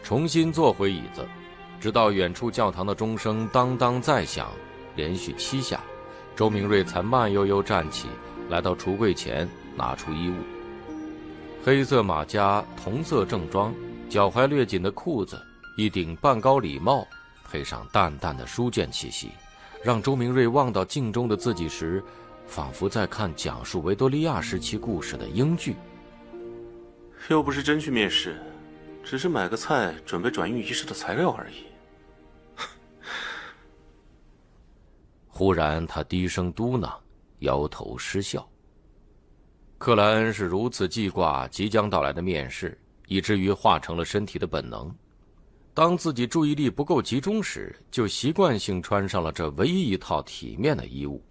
重新坐回椅子，直到远处教堂的钟声当当再响，连续7下，周明瑞才慢悠悠站起，来到橱柜前，拿出衣物。黑色马甲，同色正装，脚踝略紧的裤子，一顶半高礼帽，配上淡淡的书卷气息，让周明瑞望到镜中的自己时，仿佛在看讲述维多利亚时期故事的英剧。又不是真去面试，只是买个菜准备转运仪式的材料而已。忽然他低声嘟囔，摇头失笑。克莱恩是如此记挂即将到来的面试，以至于化成了身体的本能。当自己注意力不够集中时，就习惯性穿上了这唯一一套体面的衣物。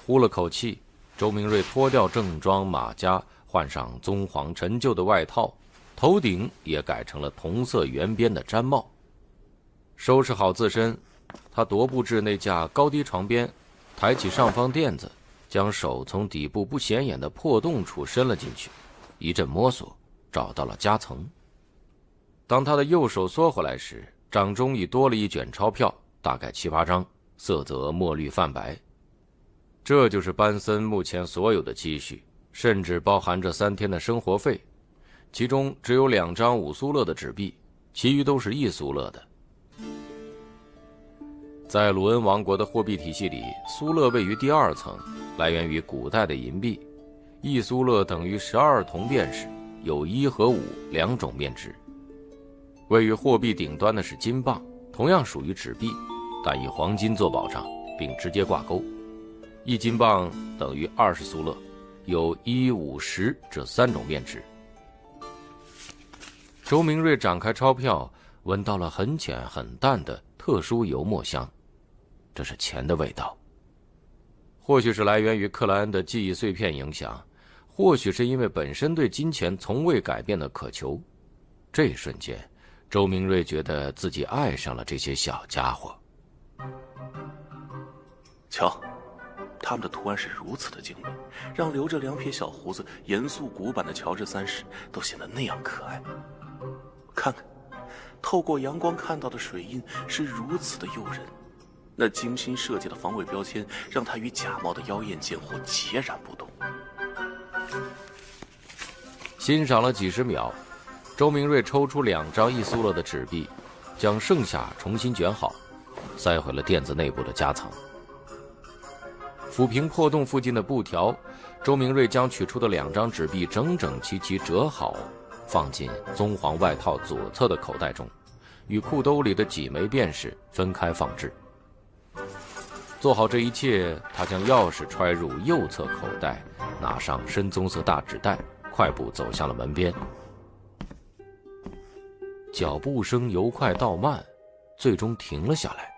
呼了口气，周明瑞脱掉正装马甲，换上棕黄陈旧的外套，头顶也改成了同色圆边的毡帽。收拾好自身，他踱步至那架高低床边，抬起上方垫子，将手从底部不显眼的破洞处伸了进去，一阵摸索，找到了夹层。当他的右手缩回来时，掌中已多了一卷钞票，大概7、8张，色泽墨绿泛白。这就是班森目前所有的积蓄，甚至包含着3天的生活费，其中只有2张5苏勒的纸币，其余都是1苏勒的。在鲁恩王国的货币体系里，苏勒位于第2层，来源于古代的银币，1苏勒等于12铜便士，有1和52种面值。位于货币顶端的是金镑，同样属于纸币，但以黄金做保障，并直接挂钩。1金镑等于20苏勒，有1、5、10这3种面值。周明瑞展开钞票，闻到了很浅很淡的特殊油墨香，这是钱的味道。或许是来源于克莱恩的记忆碎片影响，或许是因为本身对金钱从未改变的渴求，这一瞬间周明瑞觉得自己爱上了这些小家伙。瞧，他们的图案是如此的精美，让留着2撇小胡子、严肃古板的乔治3世都显得那样可爱。看看，透过阳光看到的水印是如此的诱人，那精心设计的防伪标签让他与假冒的妖艳贱货截然不同。欣赏了几10秒，周明瑞抽出2张1苏勒的纸币，将剩下重新卷好，塞回了垫子内部的夹层。抚平破洞附近的布条，周明瑞将取出的2张纸币整整齐齐折好，放进棕黄外套左侧的口袋中，与裤兜里的几枚便士分开放置。做好这一切，他将钥匙揣入右侧口袋，拿上深棕色大纸袋，快步走向了门边。脚步声由快到慢，最终停了下来。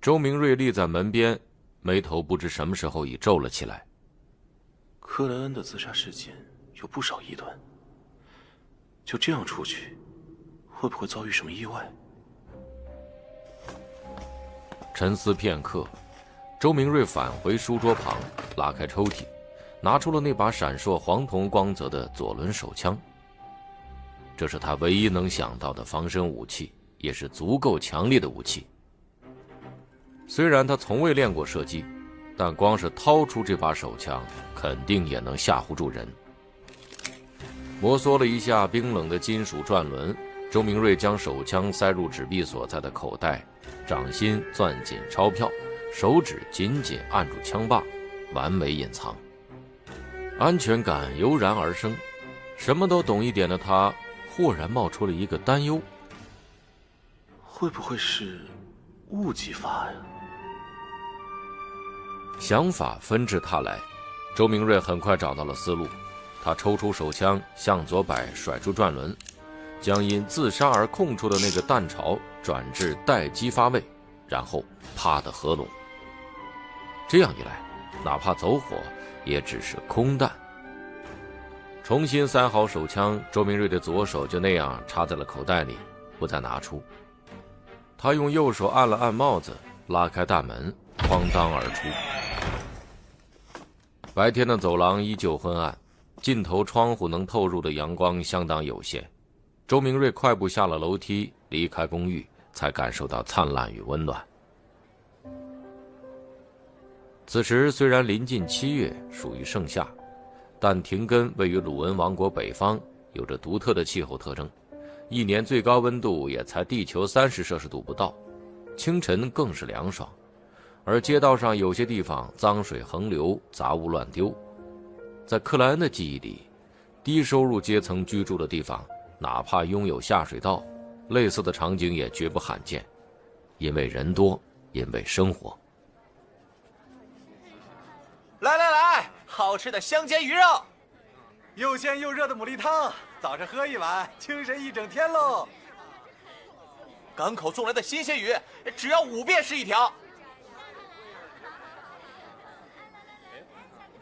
周明瑞立在门边，眉头不知什么时候已皱了起来。克莱恩的自杀事件有不少疑团，就这样出去，会不会遭遇什么意外？沉思片刻，周明瑞返回书桌旁，拉开抽屉，拿出了那把闪烁黄铜光泽的左轮手枪。这是他唯一能想到的防身武器，也是足够强烈的武器。虽然他从未练过射击，但光是掏出这把手枪，肯定也能吓唬住人。摩挲了一下冰冷的金属转轮，周明瑞将手枪塞入纸币所在的口袋，掌心攥紧钞票，手指紧紧按住枪把，完美隐藏。安全感油然而生，什么都懂一点的他豁然冒出了一个担忧：会不会是误击法呀？想法纷至沓来，周明瑞很快找到了思路。他抽出手枪，向左摆，甩出转轮，将因自杀而空出的那个弹槽转至待机发位，然后啪的合拢。这样一来，哪怕走火，也只是空弹。重新塞好手枪，周明瑞的左手就那样插在了口袋里，不再拿出。他用右手按了按帽子，拉开大门，哐当而出。白天的走廊依旧昏暗，尽头窗户能透入的阳光相当有限。周明瑞快步下了楼梯，离开公寓，才感受到灿烂与温暖。此时虽然临近7月，属于盛夏，但廷根位于鲁文王国北方，有着独特的气候特征，一年最高温度也才地球30摄氏度不到，清晨更是凉爽，而街道上有些地方脏水横流，杂物乱丢。在克莱恩的记忆里，低收入阶层居住的地方，哪怕拥有下水道，类似的场景也绝不罕见，因为人多，因为生活。来来来，好吃的香煎鱼肉，又鲜又热的牡蛎汤，早上喝一碗，精神一整天喽。港口送来的新鲜鱼，只要5便士一条。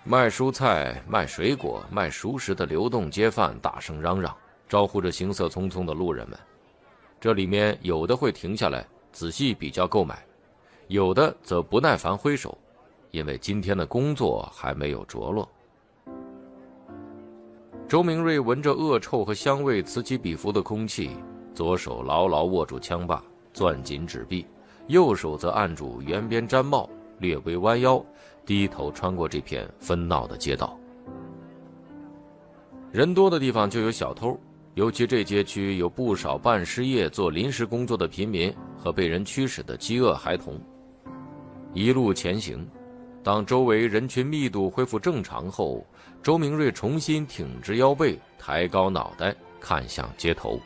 卖蔬菜、卖水果、卖熟食的流动街贩大声嚷嚷，招呼着行色匆匆的路人们。这里面有的会停下来仔细比较购买，有的则不耐烦挥手，因为今天的工作还没有着落。周明瑞闻着恶臭和香味此起彼伏的空气，左手牢牢握住枪把，攥紧指臂，右手则按住圆边毡帽，略微弯腰，低头穿过这片纷闹的街道。人多的地方就有小偷，尤其这街区有不少半失业做临时工作的贫民和被人驱使的饥饿孩童。一路前行，当周围人群密度恢复正常后，周明瑞重新挺直腰背，抬高脑袋，看向街头。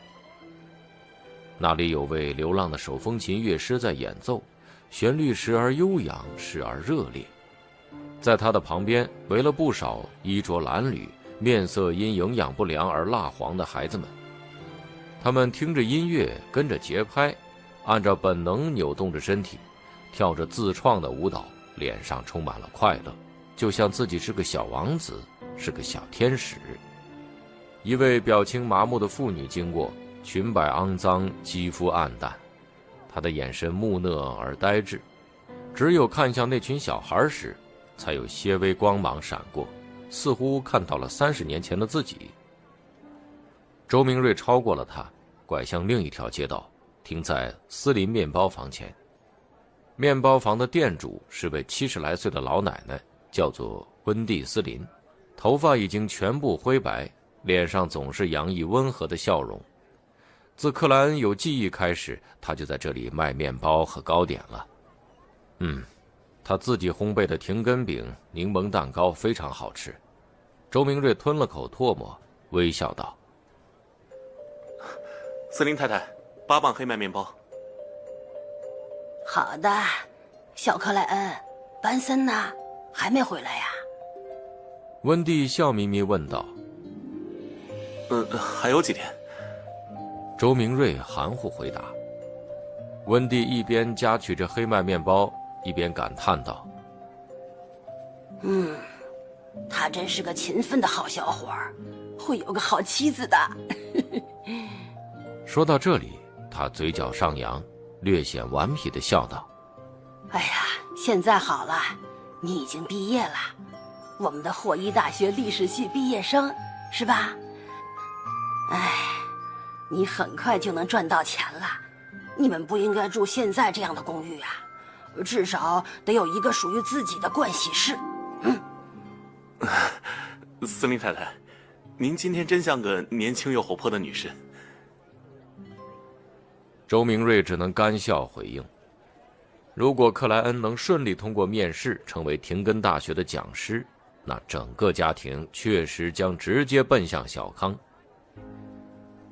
那里有位流浪的手风琴乐师在演奏，旋律时而悠扬，时而热烈。在他的旁边围了不少衣着褴褛、面色因营养不良而蜡黄的孩子们，他们听着音乐，跟着节拍，按照本能扭动着身体，跳着自创的舞蹈，脸上充满了快乐，就像自己是个小王子，是个小天使。一位表情麻木的妇女经过，裙摆肮脏，肌肤暗淡，她的眼神木讷而呆滞，只有看向那群小孩时，才有些微光芒闪过，似乎看到了30年前的自己。周明瑞超过了他，拐向另一条街道，停在斯林面包房前。面包房的店主是位70来岁的老奶奶，叫做温蒂斯林，头发已经全部灰白，脸上总是洋溢温和的笑容。自克莱恩有记忆开始，他就在这里卖面包和糕点了。他自己烘焙的停根饼、柠檬蛋糕非常好吃。周明瑞吞了口唾沫，微笑道：司令太太，8磅黑麦面包。好的，小克莱恩，班森呢？还没回来呀？温蒂笑眯眯问道。还有几天。周明瑞含糊回答。温蒂一边夹取着黑麦面包，一边感叹道：他真是个勤奋的好小伙儿，会有个好妻子的。说到这里，他嘴角上扬，略显顽皮地笑道：哎呀，现在好了，你已经毕业了，我们的霍伊大学历史系毕业生，是吧？哎，你很快就能赚到钱了。你们不应该住现在这样的公寓啊，至少得有一个属于自己的盥洗室。司令太太，您今天真像个年轻又活泼的女士。周明瑞只能干笑回应。如果克莱恩能顺利通过面试，成为廷根大学的讲师，那整个家庭确实将直接奔向小康。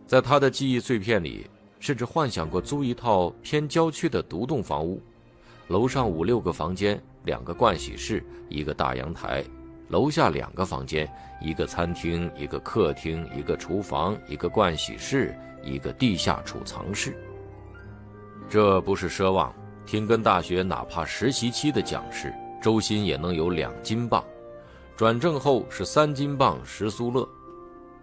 在他的记忆碎片里，甚至幻想过租一套偏郊区的独栋房屋，楼上5、6个房间，2个盥洗室，一个大阳台，楼下2个房间，一个餐厅，一个客厅，一个厨房，一个盥洗室，一个地下储藏室。这不是奢望，廷根大学哪怕实习期的讲师，周薪也能有2金镑，转正后是3金镑10苏勒。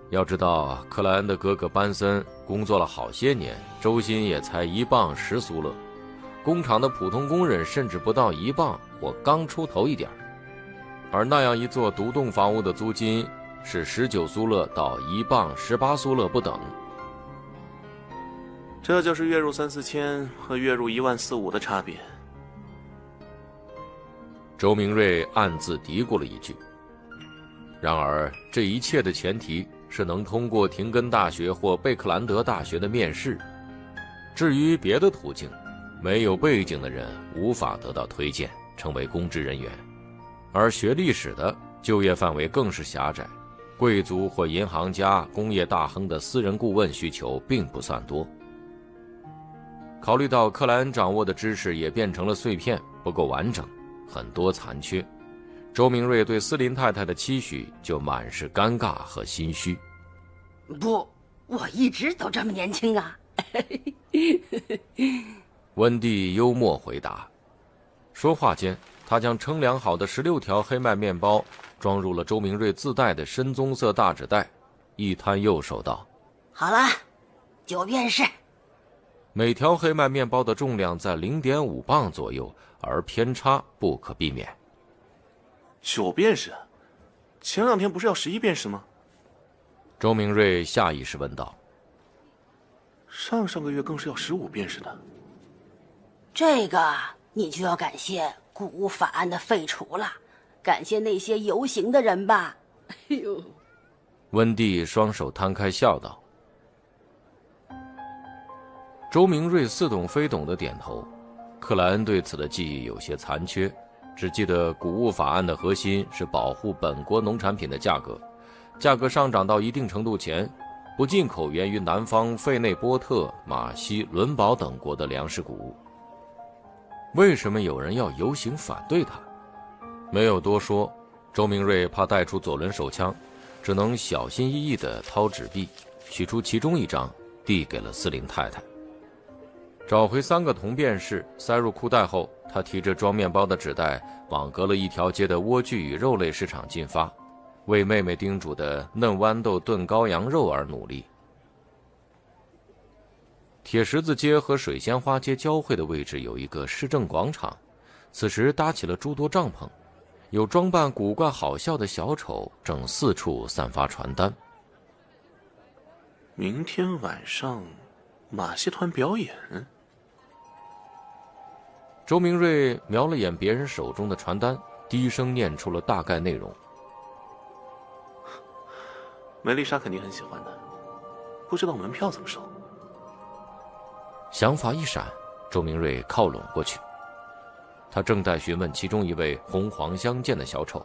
要知道，克莱恩的哥哥班森工作了好些年，周薪也才1磅10苏勒，工厂的普通工人甚至不到1磅或刚出头一点。而那样一座独栋房屋的租金是19苏勒到1磅18苏勒不等。这就是月入3、4千和月入1万4、5的差别。周明瑞暗自嘀咕了一句。然而，这一切的前提是能通过廷根大学或贝克兰德大学的面试。至于别的途径，没有背景的人无法得到推荐，成为公职人员。而学历史的就业范围更是狭窄，贵族或银行家、工业大亨的私人顾问需求并不算多。考虑到克莱恩掌握的知识也变成了碎片，不够完整，很多残缺，周明瑞对斯林太太的期许就满是尴尬和心虚。不，我一直都这么年轻啊。温蒂幽默回答。说话间，他将称量好的16条黑麦面包装入了周明瑞自带的深棕色大纸袋，一摊右手道：好了，9便士。每条黑麦面包的重量在0.5磅左右，而偏差不可避免。9便士？前2天不是要11便士吗？周明瑞下意识问道。上个月更是要15便士的。这个你就要感谢谷物法案的废除了，感谢那些游行的人吧。哎呦！温蒂双手摊开笑道。周明瑞似懂非懂地点头。克莱恩对此的记忆有些残缺，只记得谷物法案的核心是保护本国农产品的价格，价格上涨到一定程度前，不进口源于南方费内波特、马西、伦堡等国的粮食谷物。为什么有人要游行反对他？没有多说，周明瑞怕带出左轮手枪，只能小心翼翼地掏纸币，取出其中一张递给了斯林太太。找回3个铜便士，塞入裤袋后，他提着装面包的纸袋往隔了一条街的莴苣与肉类市场进发，为妹妹叮嘱的嫩豌豆炖羔羊肉而努力。铁十字街和水仙花街交汇的位置有一个市政广场，此时搭起了诸多帐篷，有装扮古怪好笑的小丑正四处散发传单。明天晚上马戏团表演。周明瑞瞄了眼别人手中的传单，低声念出了大概内容。梅丽莎肯定很喜欢的，不知道门票怎么收。想法一闪，周明瑞靠拢过去。他正在询问其中一位红黄相间的小丑，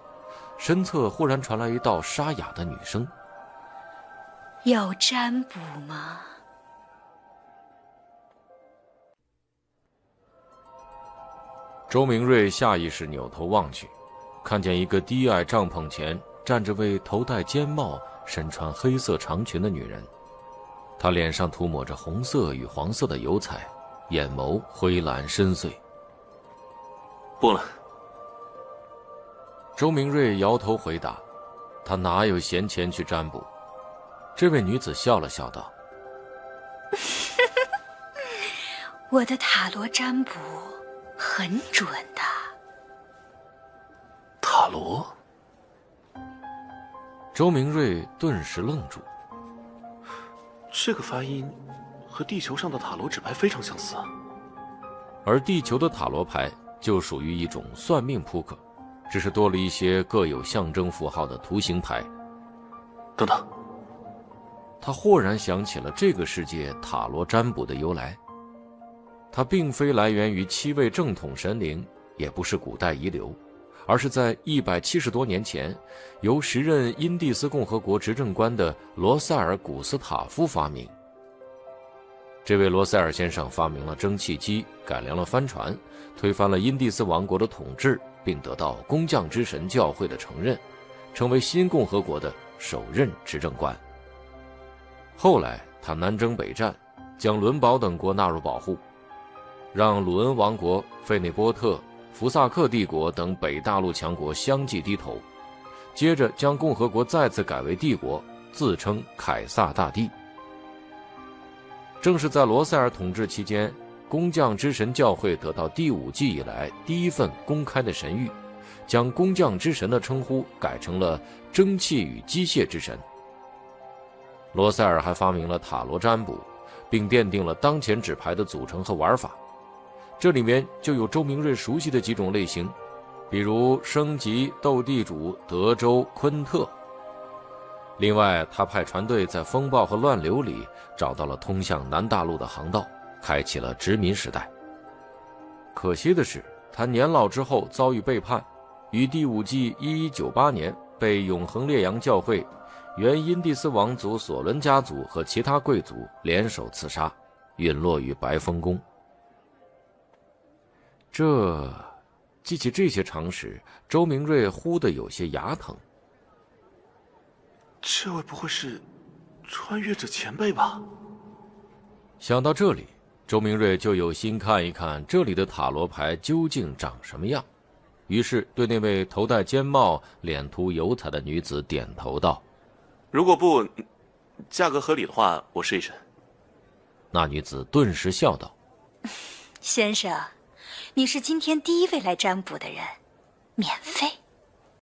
身侧忽然传来一道沙哑的女声：要占卜吗？周明瑞下意识扭头望去，看见一个低矮帐篷前站着位头戴尖帽、身穿黑色长裙的女人。她脸上涂抹着红色与黄色的油彩，眼眸灰蓝深邃。不了。周明瑞摇头回答，他哪有闲钱去占卜。这位女子笑了笑道：我的塔罗占卜很准的。塔罗？周明瑞顿时愣住。这个发音和地球上的塔罗纸牌非常相似。而地球的塔罗牌就属于一种算命扑克，只是多了一些各有象征符号的图形牌。等等，他豁然想起了这个世界塔罗占卜的由来。它并非来源于7位正统神灵，也不是古代遗留，而是在170多年前，由时任因蒂斯共和国执政官的罗塞尔·古斯塔夫发明。这位罗塞尔先生发明了蒸汽机，改良了帆船，推翻了因蒂斯王国的统治，并得到工匠之神教会的承认，成为新共和国的首任执政官。后来他南征北战，将伦堡等国纳入保护，让鲁恩王国、费内波特、福萨克帝国等北大陆强国相继低头，接着将共和国再次改为帝国，自称凯撒大帝。正是在罗塞尔统治期间，工匠之神教会得到第5纪以来第一份公开的神谕，将工匠之神的称呼改成了蒸汽与机械之神。罗塞尔还发明了塔罗占卜，并奠定了当前纸牌的组成和玩法。这里面就有周明瑞熟悉的几种类型，比如升级、斗地主、德州、昆特。另外，他派船队在风暴和乱流里找到了通向南大陆的航道，开启了殖民时代。可惜的是，他年老之后遭遇背叛，于第5纪1198年被永恒烈阳教会、原因蒂斯王族索伦家族和其他贵族联手刺杀，陨落于白风宫。记起这些常识，周明瑞忽地有些牙疼。这位不会是穿越者前辈吧？想到这里，周明瑞就有心看一看这里的塔罗牌究竟长什么样，于是对那位头戴尖帽、脸涂油彩的女子点头道：“如果不，价格合理的话，我试一试。”那女子顿时笑道：“先生，你是今天第一位来占卜的人，免费。”